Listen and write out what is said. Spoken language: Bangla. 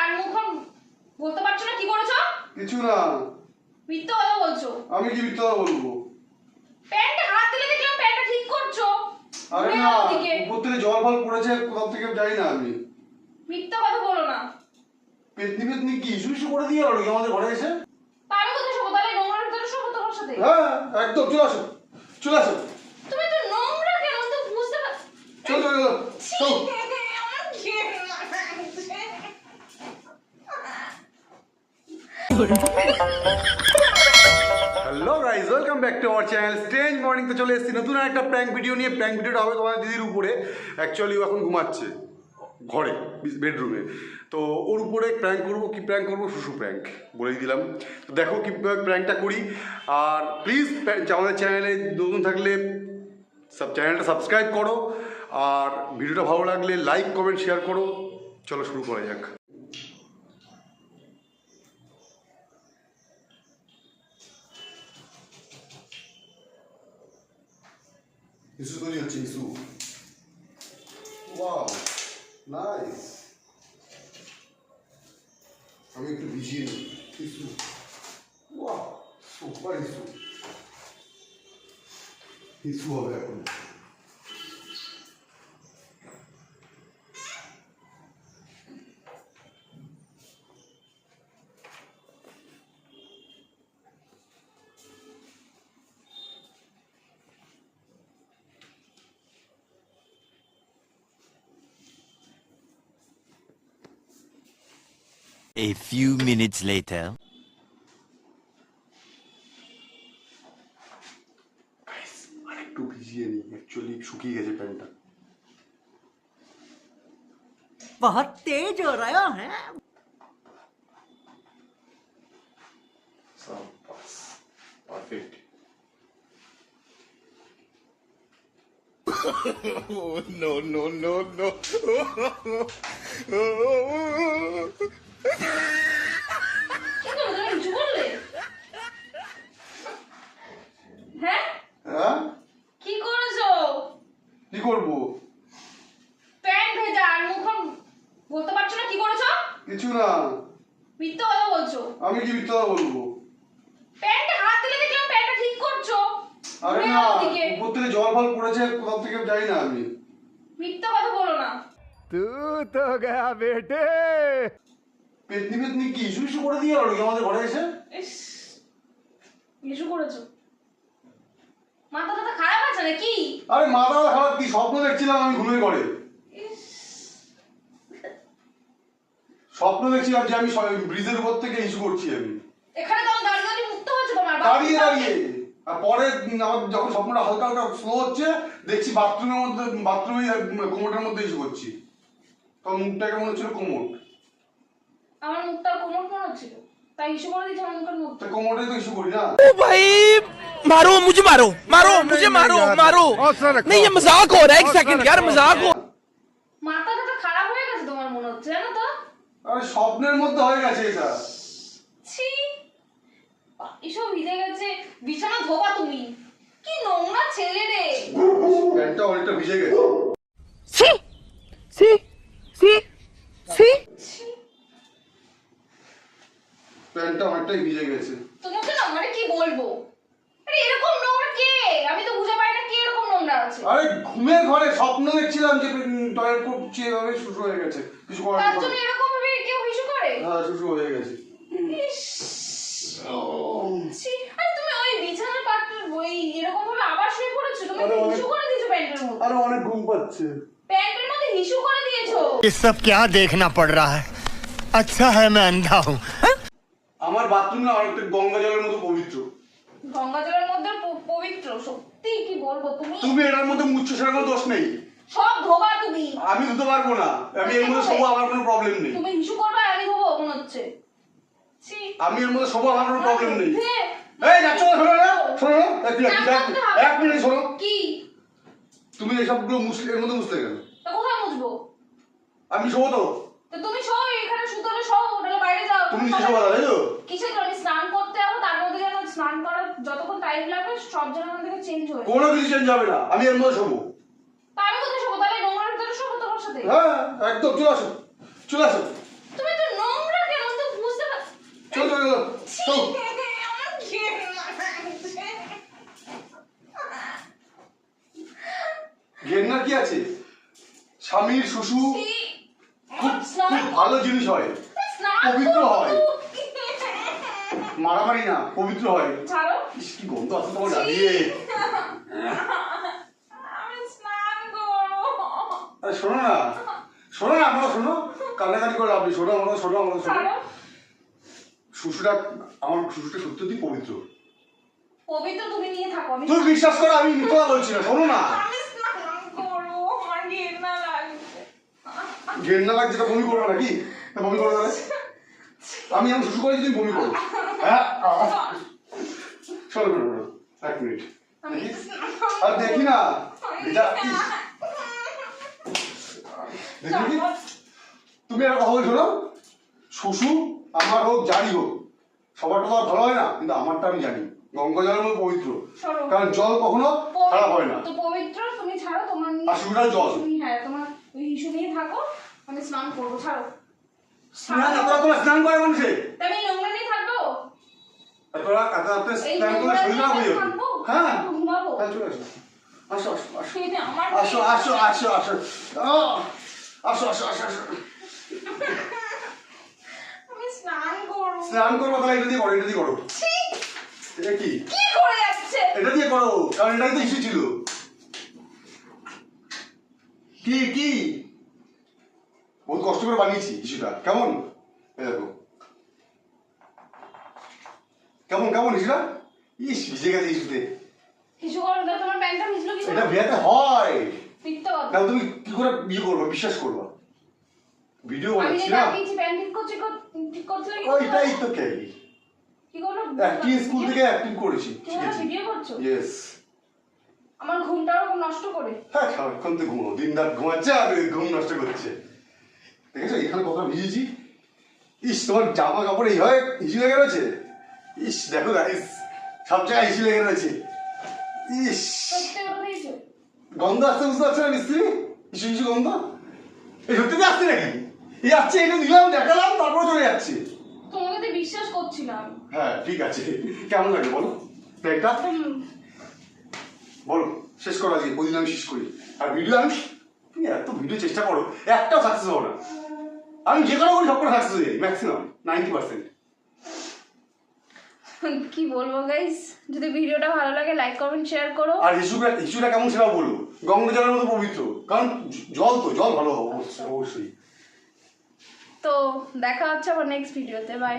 আর মুখন বলতে পারছো না কি করেছো? কিছু না। মিথ্যা কথা বলছো। আমি কি মিথ্যা কথা বলবো? প্যান্টে হাত দিলে দেখলাম প্যান্টটা ঠিক করছো। আরে না, উপর থেকে জল ফল পড়েছে, কোথা থেকে জানি না আমি। মিথ্যা কথা বলো না। পেতনি পেতনি কি ইস্যু ইস্যু করে দিয়ে গেল কি আমাদের ঘরে এসে? আমি কোথায় শোবো তাহলে? নোংরার ভিতরে শোবো তোমার সাথে? হ্যাঁ একদম, চলে আসো চলে আসো। তুমি তো নোংরা কেন তো বুঝতে পার। চল চল চল চল। Hello guys, welcome back to our channel strange morning. তো চলে এসেছি নতুন একটা প্র্যাঙ্ক ভিডিও নিয়ে। প্র্যাঙ্ক ভিডিওটা হবে তোমার দিদির উপরে। অ্যাকচুয়ালি ও এখন ঘুমাচ্ছে ঘরে, বেডরুমে। তো ওর উপরে প্র্যাঙ্ক করবো। কি প্র্যাঙ্ক করবো? শুশু প্র্যাঙ্ক বলেই দিলাম। তো দেখো কীভাবে প্র্যাঙ্কটা করি। আর প্লিজ আমাদের চ্যানেলে নতুন থাকলে চ্যানেলটা সাবস্ক্রাইব করো। আর ভিডিওটা ভালো লাগলে লাইক কমেন্ট শেয়ার করো। চলো শুরু করা যাক। ইস্যু তৈরি হচ্ছে, ইস্যু। Wow nice. আমি একটু ভিজিয়ে নিই। Issue, wow super issue. Issue হবে এখন। A few minutes later. আরেকটু ভিজিয়ে নিই, অ্যাকচুয়ালি শুকিয়ে গেছে প্যান্টটা। बहुत तेज हो रहा है। Perfect. Oh, no, no, no, no. কিছু বললে? হ্যাঁ হ্যাঁ কি করেছো? কি করবো? প্যান্ট ভেজা আর মুখন বলতে পারছো না কি করেছো? কিছু না। মিথ্যা কথা বলছো। আমি কি মিথ্যা কথা বলবো? প্যান্টে হাত দিলে দেখলাম প্যান্টটা ঠিক করছো। আরে না, উপর থেকে জল ফল পড়েছে, কোথা থেকে জানি না আমি। মিথ্যা কথা বলো না। तू तो गया बेटे। পেতনি পেতনি কি ইস্যু ইস্যু করে দিয়ে গেল কি আমাদের ঘরে এসে? ইস, কিছু করেছো? মাথা টাথা খারাপ আছে নাকি? আরে মাথা খারাপ কি, স্বপ্ন দেখছিলাম আমি ঘুমের ঘরে। ইস, স্বপ্ন দেখছিলাম যে আমি ব্রিজের উপর থেকে ইস্যু করছি আমি। এখানে তো আমার দাঁড়িয়ে দাঁড়িয়ে মুক্ত হচ্ছে তোমার। দাঁড়িয়ে দাঁড়িয়ে। আর পরে আমার যখন স্বপ্নটা হালকা হালকা স্লো হচ্ছে, দেখছি বাথরুমের মধ্যে, বাথরুমে কোমোটের মধ্যে ইস্যু করছি। তখন মুখটাকে মনে হচ্ছিল কোমোট। আমার মুখটা কোমর মনে হচ্ছিল, তাই ইস্যু করে দিয়েছে আমার মুখের মধ্যে। তা কোমোটে তো ইস্যু করি না। ओ भाई मारो मुझे, मारो मारो मुझे, मारो मारो। नहीं ये मजाक हो रहा है, एक सेकंड यार, मजाक हो। মাথা টাথা খারাপ হয়ে গেছে তোমার মনে হচ্ছে, জানো তো? আরে স্বপ্নের মধ্যে হয়ে গেছে এটা। ছি, এসব ভিজে গেছে, বিছানা ধোবা তুমি। কি নোংরা ছেলে রে। প্যান্টটা অনেকটা ভিজে গেছে। सी सी सी सी ছি, প্যান্টটা অনেকটাই ভিজে গেছে। তোমাকে না মানে কি বলবো? আরে এরকম নোংরা কে? আমি তো বুঝে পাই না কে এরকম নোংরা আছে। আরে ঘুমের ঘরে স্বপ্ন দেখছিলাম যে টয়লেট করছি, এভাবে শুশু হয়ে গেছে। কিছু করার তার নেই। জন্য এরকম ভাবে কেউ ইস্যু করে? হ্যাঁ শুশু হয়ে গেছে। ইস, ছি, আরে তুমি ওই বিছানার পাটটা ওই এরকম ভাবে আবার শুয়ে পড়েছো? তুমি আরে ইস্যু করে দিয়েছো প্যান্টের মধ্যে। আরে অনেক ঘুম পাচ্ছে। প্যান্টের মধ্যে ইস্যু করে দিয়েছো। ये सब क्या देखना पड़ रहा है? अच्छा है मैं अंधा हूँ। আমার বাথরুম না অনেকটা গঙ্গা জলের মতো পবিত্র। গঙ্গা জলের মধ্যে পবিত্র? সত্যি কি বলবো তুমি? তুমি এটার মধ্যে মুচ্ছো, সেটা কোনো দোষ নেই। সব ধোবা তুমি। আমি ধুতে পারবো না, আমি এর মধ্যে শোবো, আমার কোনো প্রবলেম নেই। তুমি ইস্যু করবে আর আমি ধোবো মনে হচ্ছে। ছি, আমি এর মধ্যে শোবো, আমার কোনো প্রবলেম নেই। উঠে। এই যাচ্ছ না, শোনো না, শোনো না, এক মিনিট শোনো। কি? তুমি এসবগুলো মুছলে, এর মধ্যে মুছলে কেন? তা কোথায় মুছবো? আমি শোবো তো। তো তুমি শো, এখানে শুতে শো, ওটা বাইরে যাও। তুমি নিচে শোবো তাই তো? কিসের জন্য? আমি স্নান করতে যাবো, তার মধ্যে যেন স্নান করার যতক্ষণ টাইম লাগবে সব যেন আমাদের চেঞ্জ হয়ে যায়। কোনো কিছু চেঞ্জ হবে না, আমি এর মধ্যে শোবো। তা আমি কোথায় শোবো তাহলে? নোংরার ভিতরে শোবো তোমার সাথে? হ্যাঁ একদম, চলে আসো চলে আসো। তুমি তো নোংরা চল চল চল চল। আমার ঘেন্না লাগছে। ঘেন্নার কি আছে? স্বামীর শ্বশুর ছি, খুব আমার স্নান খুব ভালো জিনিস হয়, স্নান পবিত্র করবো হয়। তো। মারামারি না, পবিত্র হয়। ছাড়ো। ইস, কি গন্ধ আছে তোমার দাঁড়িয়ে। আমি স্নান করবো। আরে শোনো না, শোনো না, আমরা শোনো, কান্নাকাটি করে লাভ নেই, শোনো আমরা, শোনো আমরা, শোনো। ছাড়ো। শ্বশুরটা, আমার শ্বশুরটা সত্যি পবিত্র। পবিত্র তুমি নিয়ে থাকো, আমি তুমি বিশ্বাস করো, আমি মিথ্যা কথা বলছি না, শোনো না। আমি স্নান করবো, আমার ঘেন্না লাগছে। ঘেন্না লাগছে তো বমি করবে নাকি? তা বমি করবে তাহলে? আমি আমার শ্বশুর করে তুমি বমি করো। হ্যাঁ, শোনো শোনো শোনো, এক মিনিট আমি দেখি। স্নান আর দেখি না, এটা কি? দেখি কি? তুমি একটা কথা বলছো না, শ্বশুর আমার হোক যারই হোক, সবারটা তো আর ভালো হয় না, কিন্তু আমারটা আমি জানি গঙ্গা জলের মধ্যে পবিত্র, সরো। কারণ জল কখনো খারাপ হয় না। তো পবিত্র তুমি ছাড়ো, তোমার নিয়ে আর শুধু জল। তুমি, হ্যাঁ তোমার ওই ইস্যু নিয়ে থাকো, আমি স্নান করবো, ছাড়ো। স্নান এত রাত্রে স্নান করে মানুষে? তা আমি নোংরা নিয়ে থাকবো? এত রাত্রে এই স্নান করলে নোংরা শরীর খারাপ হয়ে নিয়ে যাবে। থাকবো? হ্যাঁ, ঘুমাবো? হ্যাঁ, চলে আসো, আসো আসো আসো এটা আমার আসো আসো আসো আসো আহ! আসো আসো আসো আসো। আমি স্নান করবো। স্নান করবো তাহলে এটা দিয়ে করো, এটা দিয়ে করো। ছি, এটা কি? কি করে যাচ্ছে? এটা দিয়ে করো, কারণ এটাই তো ইস্যু ছিল। কি কি বহুত কষ্ট করে বানিয়েছি ইস্যুটা, কেমন? এই দেখো কেমন কেমন ইস্যুটা, ইস ভিজে গেছে ইস্যুতে। কিছু করো না, তোমার প্যান্টটা ভিজলো কি করে? এটা ভেজাতে হয়, মিথ্যা কথা। না তুমি কি করে বিয়ে করবো, বিশ্বাস করবা? ভিডিও আমি বানাচ্ছি যেটা না, আঁকিয়েছি, প্যান্ট ঠিক করছি, ঠিক করছিলে কি? ওইটাই তো ক্যারি। কি করলো? অ্যাক্টিং স্কুল থেকে অ্যাক্টিং করেছি, কি বলো, ভিডিও করছো? ইয়েস। আমার ঘুমটাও নষ্ট করে। হ্যাঁ, সারাক্ষণ তো ঘুমাও, দিন রাত ঘুমাচ্ছে আর ঘুম নষ্ট করছে। দেখেছো এখানে কতটা ভিজেছি, ইস তোমার জামা কাপড় এইভাবে হিসু লেগে রয়েছে, ইস দেখো গাইস সব জায়গায় হিসু লেগে রয়েছে, ইস সত্যি কথা দিয়েছো? গন্ধ আসছে, বুঝতে পারছো না মিস্ত্রি? হিসু হিসু গন্ধ, এই সত্যি আসছে নাকি? এই আসছে, এটা দিলাম দেখালাম তারপরে চলে যাচ্ছে। তোমাকে তো বিশ্বাস করছিলাম। হ্যাঁ ঠিক আছে, কেমন লাগে বলো প্লেটটা? বলো, শেষ করো আজকে, প্রতিদিন আমি শেষ করি। আর ভিডিও আমি, তুমি এত ভিডিও চেষ্টা করো, একটাও সাকসেস হবো না। আমি যে কোনো করি সব করে সাকসেস হয়ে যাই, ম্যাক্সিমাম 90%। কি বলবো গাইস, যদি ভিডিওটা ভালো লাগে লাইক কমেন্ট শেয়ার করো। আর ইস্যুটা কেমন সেটাও বলবো, গঙ্গা জলের মতো পবিত্র, কারণ জল তো জল ভালো হবে অবশ্যই। তো দেখা হচ্ছে আবার নেক্সট ভিডিওতে, বাই।